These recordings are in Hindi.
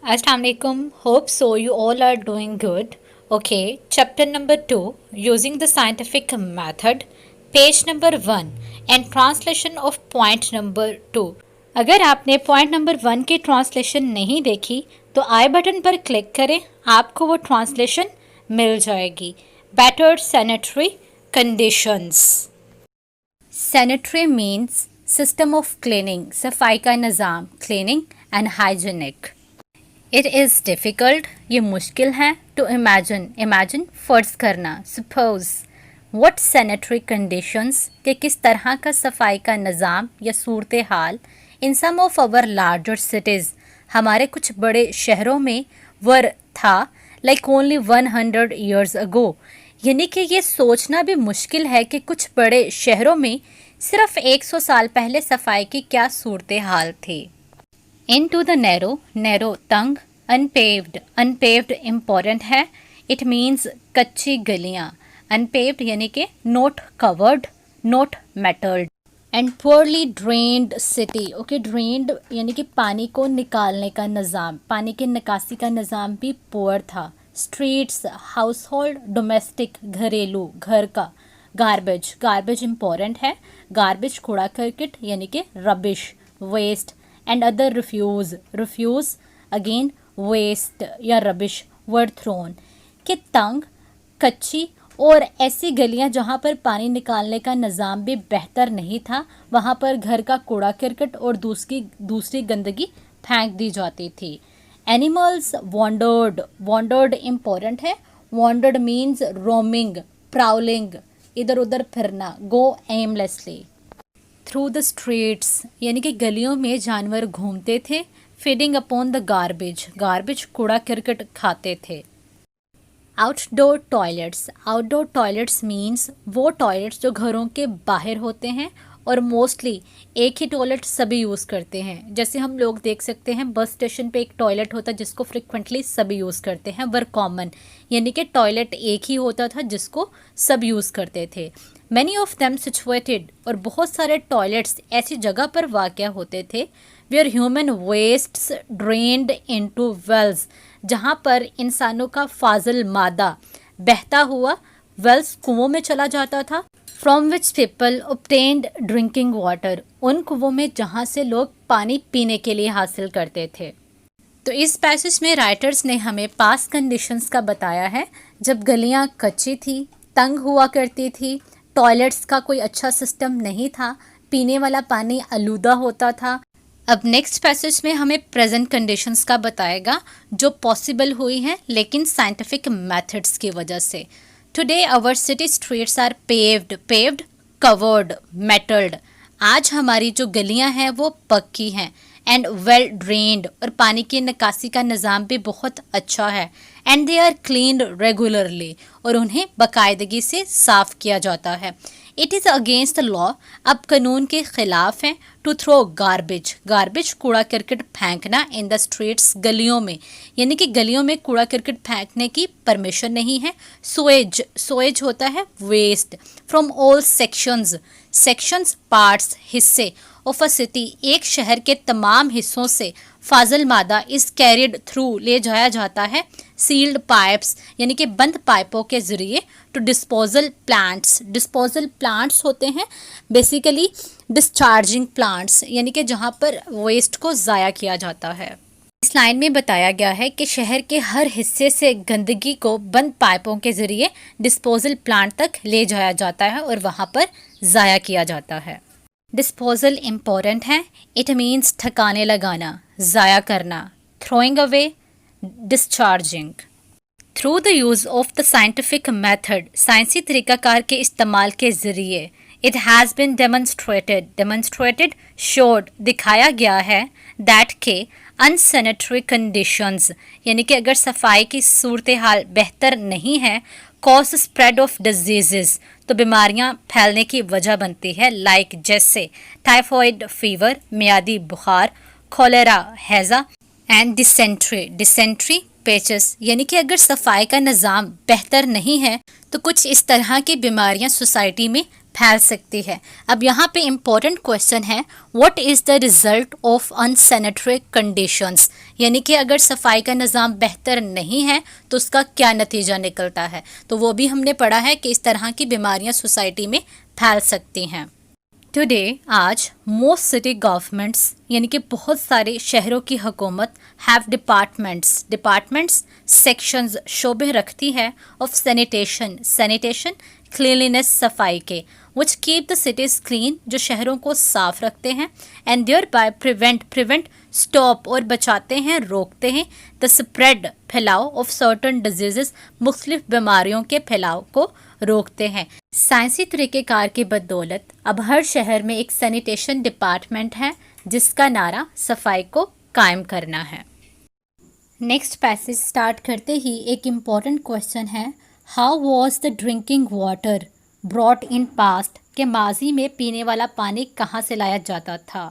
Assalamu alaikum. Hope so. You all are doing good. Okay, chapter number 2 using the scientific method, page number 1 and translation of point number 2. अगर आपने पॉइंट नंबर 1 की ट्रांसलेशन नहीं देखी तो आई बटन पर क्लिक करें, आपको वो ट्रांसलेशन मिल जाएगी. Better sanitary conditions. Sanitary means system of cleaning, सफाई का निज़ाम, cleaning and hygienic. It is difficult, ये मुश्किल है. टू इमेजिन फ़र्ज़ करना. सपोज़ व्हाट सैनिटरी कंडीशंस, कि किस तरह का सफाई का निज़ाम या सूरत हाल इन सम ऑफ आवर लार्जर सिटीज़, हमारे कुछ बड़े शहरों में वर था, लाइक ओनली 100 ईयर्स अगो. यानी कि ये सोचना भी मुश्किल है कि कुछ बड़े शहरों में सिर्फ 100 साल पहले सफाई की क्या सूरत हाल थी. Into the narrow तंग. अनपेव्ड इम्पॉर्टेंट है. इट मीन्स कच्ची गलियाँ. अनपेव्ड यानी कि not covered, not metalled. And poorly drained city. Okay, drained यानी कि पानी को निकालने का निज़ाम, पानी की निकासी का निज़ाम भी पुअर था. स्ट्रीट्स, हाउस होल्ड, डोमेस्टिक घरेलू, घर का. गार्बेज इम्पॉर्टेंट है. गार्बेज कूड़ा करकट यानी कि rubbish, waste. And other refuse again waste या रबिश वर थ्रोन. कि तंग, कच्ची और ऐसी गलियां जहां पर पानी निकालने का निज़ाम भी बेहतर नहीं था, वहां पर घर का कूड़ा करकट और दूसरी गंदगी फेंक दी जाती थी. एनिमल्स वॉन्डर्ड इम्पोर्टेंट है. वॉन्डर्ड मीन्स रोमिंग, प्राउलिंग, इधर उधर फिरना, गो एमलेसली. थ्रू द स्ट्रीट्स यानी कि गलियों में जानवर घूमते थे. फीडिंग अपॉन द गार्बेज कूड़ा करकट खाते थे. आउटडोर टॉयलेट्स मीन्स वो टॉयलेट्स जो घरों के बाहर होते हैं और मोस्टली एक ही टॉयलेट सभी यूज़ करते हैं. जैसे हम लोग देख सकते हैं बस स्टेशन पे एक टॉयलेट होता है जिसको फ्रिक्वेंटली सभी यूज़ करते हैं. वर कॉमन यानी कि टॉयलेट एक ही होता था जिसको सब यूज़ करते थे. मैनी ऑफ देम सिचुएटेड, और बहुत सारे टॉयलेट्स ऐसी जगह पर वाक़या होते थे where human wastes drained into wells, जहाँ पर इंसानों का फाजिल मादा बहता हुआ वेल्स, कुओं में चला जाता था. From which people obtained drinking water, उन कुओं में जहाँ से लोग पानी पीने के लिए हासिल करते थे. तो इस पैसेज में राइटर्स ने हमें पास्ट कंडीशंस का बताया है, जब गलियाँ कच्ची थी, तंग हुआ करती थी, टॉयलेट्स का कोई अच्छा सिस्टम नहीं था, पीने वाला पानी आलूदा होता था. अब नेक्स्ट पैसेज में हमें प्रेजेंट कंडीशंस का बताएगा जो पॉसिबल हुई हैं लेकिन साइंटिफिक मेथड्स की वजह से. Today our city streets are paved, covered, metalled. आज हमारी जो गलियां हैं वो पक्की हैं. एंड वेल ड्रेन्ड, और पानी की निकासी का निज़ाम भी बहुत अच्छा है. And they are cleaned regularly, और उन्हें बाकायदगी से साफ़ किया जाता है. It is against the law, अब कानून के ख़िलाफ़ हैं, टू थ्रो गार्बेज कूड़ा करकट फेंकना इन द स्ट्रीट्स, गलियों में, यानी कि गलियों में कूड़ा करकट फेंकने की परमिशन नहीं है. सोएज होता है waste. From all sections parts, हिस्से, ऑफ अ सिटी, एक शहर के तमाम हिस्सों से फाजिल मादा इस कैरिड थ्रू, ले जाया जाता है. सील्ड पाइप्स यानी कि बंद पाइपों के ज़रिए. टू डिस्पोजल प्लांट्स होते हैं बेसिकली डिस्चार्जिंग प्लांट्स, यानी कि जहाँ पर वेस्ट को ज़ाया किया जाता है. इस लाइन में बताया गया है कि शहर के हर हिस्से से गंदगी को बंद पाइपों के ज़रिए डिस्पोजल प्लांट तक ले जाया जाता है और वहाँ पर ज़ाया किया जाता है. डिस्पोजल इम्पोर्टेंट है. इट मीन्स ठिकाने लगाना, ज़ाया करना. Throwing away, discharging. Through the use of the scientific method, साइंसी तरीक़ाकार के इस्तेमाल के ज़रिए. It has been demonstrated showed, दिखाया गया है. दैट के अनसैनिटरी कंडीशंस, यानी कि अगर सफाई की सूरत हाल बेहतर नहीं है, कॉज स्प्रेड ऑफ डिजीज़, तो बीमारियां फैलने की वजह बनती है. लाइक जैसे टाइफॉइड फीवर, मियादी बुखार, खोलेरा हैज़ा, एंड डिसेंट्री पेचेस, यानी कि अगर सफाई का निज़ाम बेहतर नहीं है तो कुछ इस तरह की बीमारियां सोसाइटी में फैल सकती है. अब यहाँ पे इम्पोर्टेंट क्वेश्चन है, what is the result of unsanitary conditions, यानी कि अगर सफाई का निज़ाम बेहतर नहीं है तो उसका क्या नतीजा निकलता है, तो वो भी हमने पढ़ा है कि इस तरह की बीमारियां सोसाइटी में फैल सकती हैं। टुडे आज मोस्ट सिटी गवर्नमेंट्स यानी कि बहुत सारे शहरों की हुकूमत हैव डिपार्टमेंट्स सेक्शंस शोबे रखती है ऑफ सैनिटेशन क्लीनलीनेस सफाई के which keep the cities clean जो शहरों को साफ रखते हैं and thereby prevent stop और बचाते हैं रोकते हैं द स्प्रेड फैलाव ऑफ सर्टन डिजीजेस मुख्तलिफ बीमारियों के फैलाव को रोकते हैं। साइंसी तरीक़ेकार की बदौलत अब हर शहर में एक सैनिटेशन डिपार्टमेंट है जिसका नारा सफाई को कायम करना है। नेक्स्ट पैसेज स्टार्ट करते ही एक इम्पॉर्टेंट क्वेश्चन है, how was the drinking water brought in past के माजी में पीने वाला पानी कहाँ से लाया जाता था।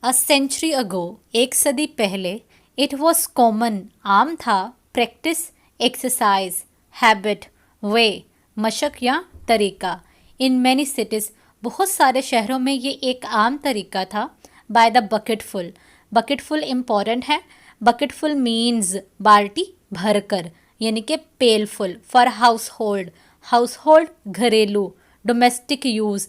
अ सेंचुरी अगो एक सदी पहले इट वॉज कॉमन आम था, प्रैक्टिस एक्सरसाइज हैबिट वे मशक या तरीका इन मैनी सिटीज़ बहुत सारे शहरों में ये एक आम तरीका था। बाय द बकेटफुल इम्पॉर्टेंट है। बकेटफुल मीन्स बाल्टी भरकर यानी कि पेलफुल। फॉर हाउस होल्ड घरेलू। डोमेस्टिक यूज़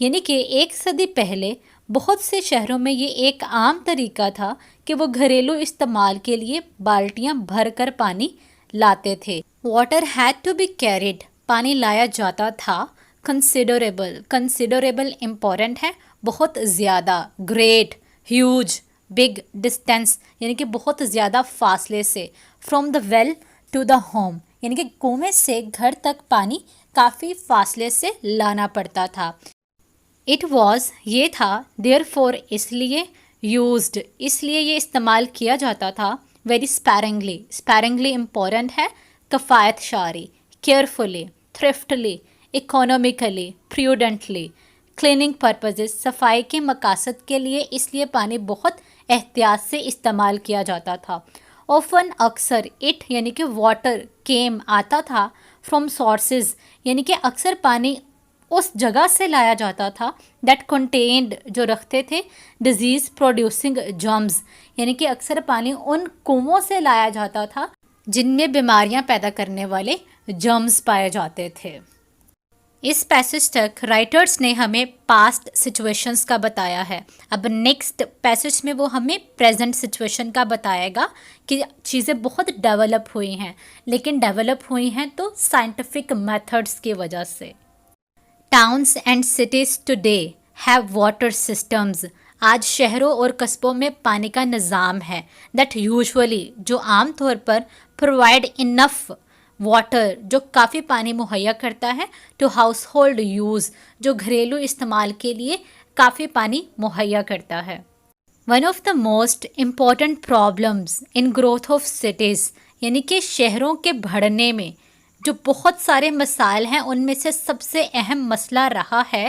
यानी कि एक सदी पहले बहुत से शहरों में ये एक आम तरीका था कि वो घरेलू इस्तेमाल के लिए बाल्टियाँ भरकर पानी लाते थे। Water had to be carried पानी लाया जाता था। कंसिडरेबल इम्पॉर्टेंट है, बहुत ज़्यादा। ग्रेट ह्यूज बिग डिस्टेंस यानी कि बहुत ज़्यादा फासले से। From the well to the home यानी कि कुएं से घर तक पानी काफ़ी फासले से लाना पड़ता था। इट वॉज ये था। देयर फॉर इसलिए। यूज्ड इसलिए ये इस्तेमाल किया जाता था। वेरी स्पैरिंगली इम्पॉर्टेंट है, कफ़ायत शारी। Carefully thriftily economically prudently. Cleaning purposes सफाई के मकासद के लिए इसलिए पानी बहुत एहतियात से इस्तेमाल किया जाता था। ऑफन अक्सर इट यानी कि वाटर केम आता था। फ्रॉम सोर्सेज यानी कि अक्सर पानी उस जगह से लाया जाता था दैट कंटेन्ड जो रखते थे डिजीज़ प्रोड्यूसिंग जर्म्स यानी कि अक्सर पानी उन कुओं से लाया जाता था जिनमें बीमारियां पैदा करने वाले जर्म्स पाए जाते थे। इस पैसेज तक राइटर्स ने हमें पास्ट सिचुएशंस का बताया है। अब नेक्स्ट पैसेज में वो हमें प्रेजेंट सिचुएशन का बताएगा कि चीज़ें बहुत डेवलप हुई हैं, लेकिन डेवलप हुई हैं तो साइंटिफिक मेथड्स की वजह से। Towns and cities today have water systems आज शहरों और कस्बों में पानी का निज़ाम है दैट यूजुअली जो आम तौर पर प्रोवाइड इनफ वाटर जो काफ़ी पानी मुहैया करता है टू हाउस होल्ड यूज़ जो घरेलू इस्तेमाल के लिए काफ़ी पानी मुहैया करता है। One of the most important problems in growth of cities यानी कि शहरों के बढ़ने में जो बहुत सारे मसाइल हैं उनमें से सबसे अहम मसला रहा है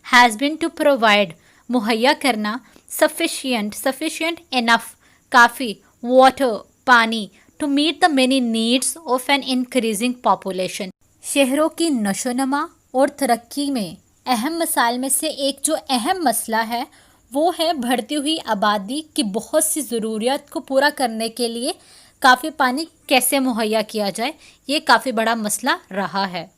हैज़ बिन टू प्रोवाइड मुहैया करना सफिशिएंट इनफ काफ़ी वाटर पानी to meet the many needs of an increasing population. शहरों की नशोनमा और तरक्की में अहम मसाइल में से एक जो अहम मसला है वो है बढ़ती हुई आबादी की बहुत सी ज़रूरियात को पूरा करने के लिए काफ़ी पानी कैसे मुहैया किया जाए, ये काफ़ी बड़ा मसला रहा है।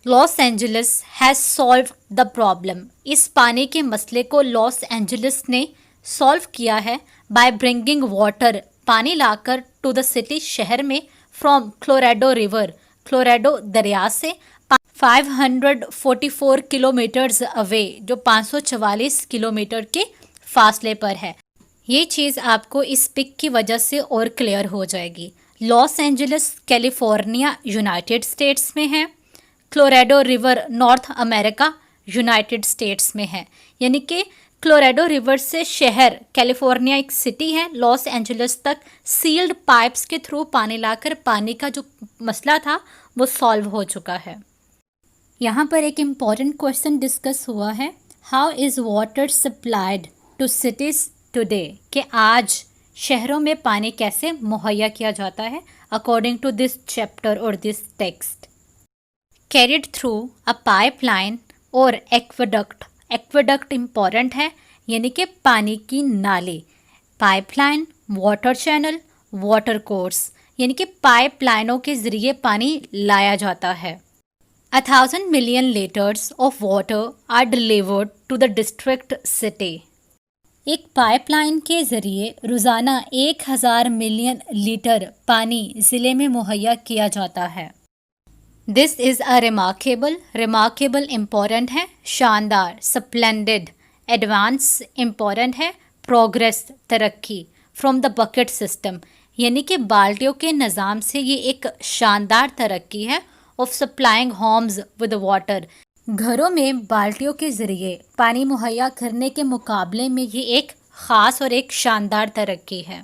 Los Angeles has solve the problem इस पानी के मसले को लॉस एंजलिस ने सॉल्व किया है बाय ब्रिंगिंग वाटर पानी लाकर टू द सिटी शहर में फ्रॉम क्लोरेडो दरिया से 544 किलोमीटर्स अवे जो 544 किलोमीटर के फासले पर है। ये चीज़ आपको इस पिक की वजह से और क्लियर हो जाएगी। Los Angeles California United States में है। Colorado River North America United States में है। यानी कि क्लोरेडो रिवर से शहर कैलिफोर्निया एक सिटी है लॉस एंजलिस तक सील्ड पाइप्स के थ्रू पानी लाकर पानी का जो मसला था वो सॉल्व हो चुका है। यहाँ पर एक इम्पॉर्टेंट क्वेश्चन डिस्कस हुआ है, how is water supplied to cities today कि आज शहरों में पानी कैसे मुहैया किया जाता है अकॉर्डिंग टू दिस चैप्टर और this text. Carried through a pipeline और एक्वेडक्ट इम्पॉर्टेंट है यानी कि पानी की नाली। Pipeline water channel, water course, यानी कि पाइप लाइनों के जरिए पानी लाया जाता है। 1,000 million liters of water are delivered to the district city. एक पाइपलाइन के ज़रिए रोज़ाना 1,000 मिलियन लीटर पानी ज़िले में मुहैया किया जाता है। This is a remarkable important है, शानदार, स्प्लेंडेड, एडवांस इम्पॉर्टेंट है, प्रोग्रेस तरक्की, फ्रॉम द बकेट सिस्टम, यानी कि बाल्टियों के निज़ाम से ये एक शानदार तरक्की है। Of supplying homes with water, घरों में बाल्टियों के ज़रिए पानी मुहैया करने के मुकाबले में ये एक ख़ास और एक शानदार तरक्की है।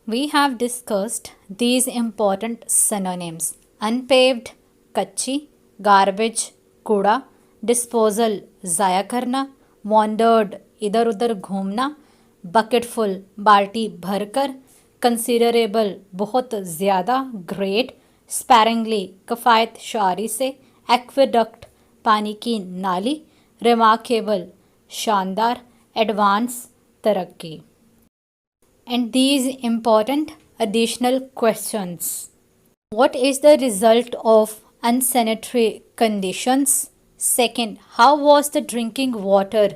We have discussed these important synonyms: unpaved कच्ची, गार्बेज कूड़ा, डिस्पोजल ज़ाया करना, वॉन्डर्ड इधर उधर घूमना, बकेटफुल बाल्टी भरकर, कंसिडरेबल बहुत ज़्यादा, ग्रेट, स्पैरिंगली कफ़ायत शारी से, एक्वेडक्ट पानी की नाली, रिमार्केबल शानदार, एडवांस तरक्की। And these important additional questions. What is the result of unsanitary conditions? Second, how was the drinking water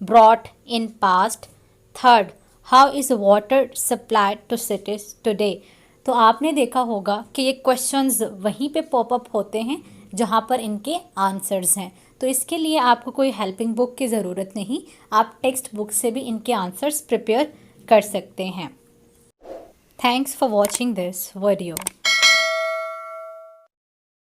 brought in past? Third, how is water supplied to cities today? तो आपने देखा होगा कि ये क्वेश्चंस वहीं पे पॉपअप होते हैं जहाँ पर इनके आंसर्स हैं। तो इसके लिए आपको कोई हेल्पिंग बुक की ज़रूरत नहीं, आप टेक्स्ट बुक से भी इनके आंसर्स प्रिपेयर कर सकते हैं। Thanks for watching this video.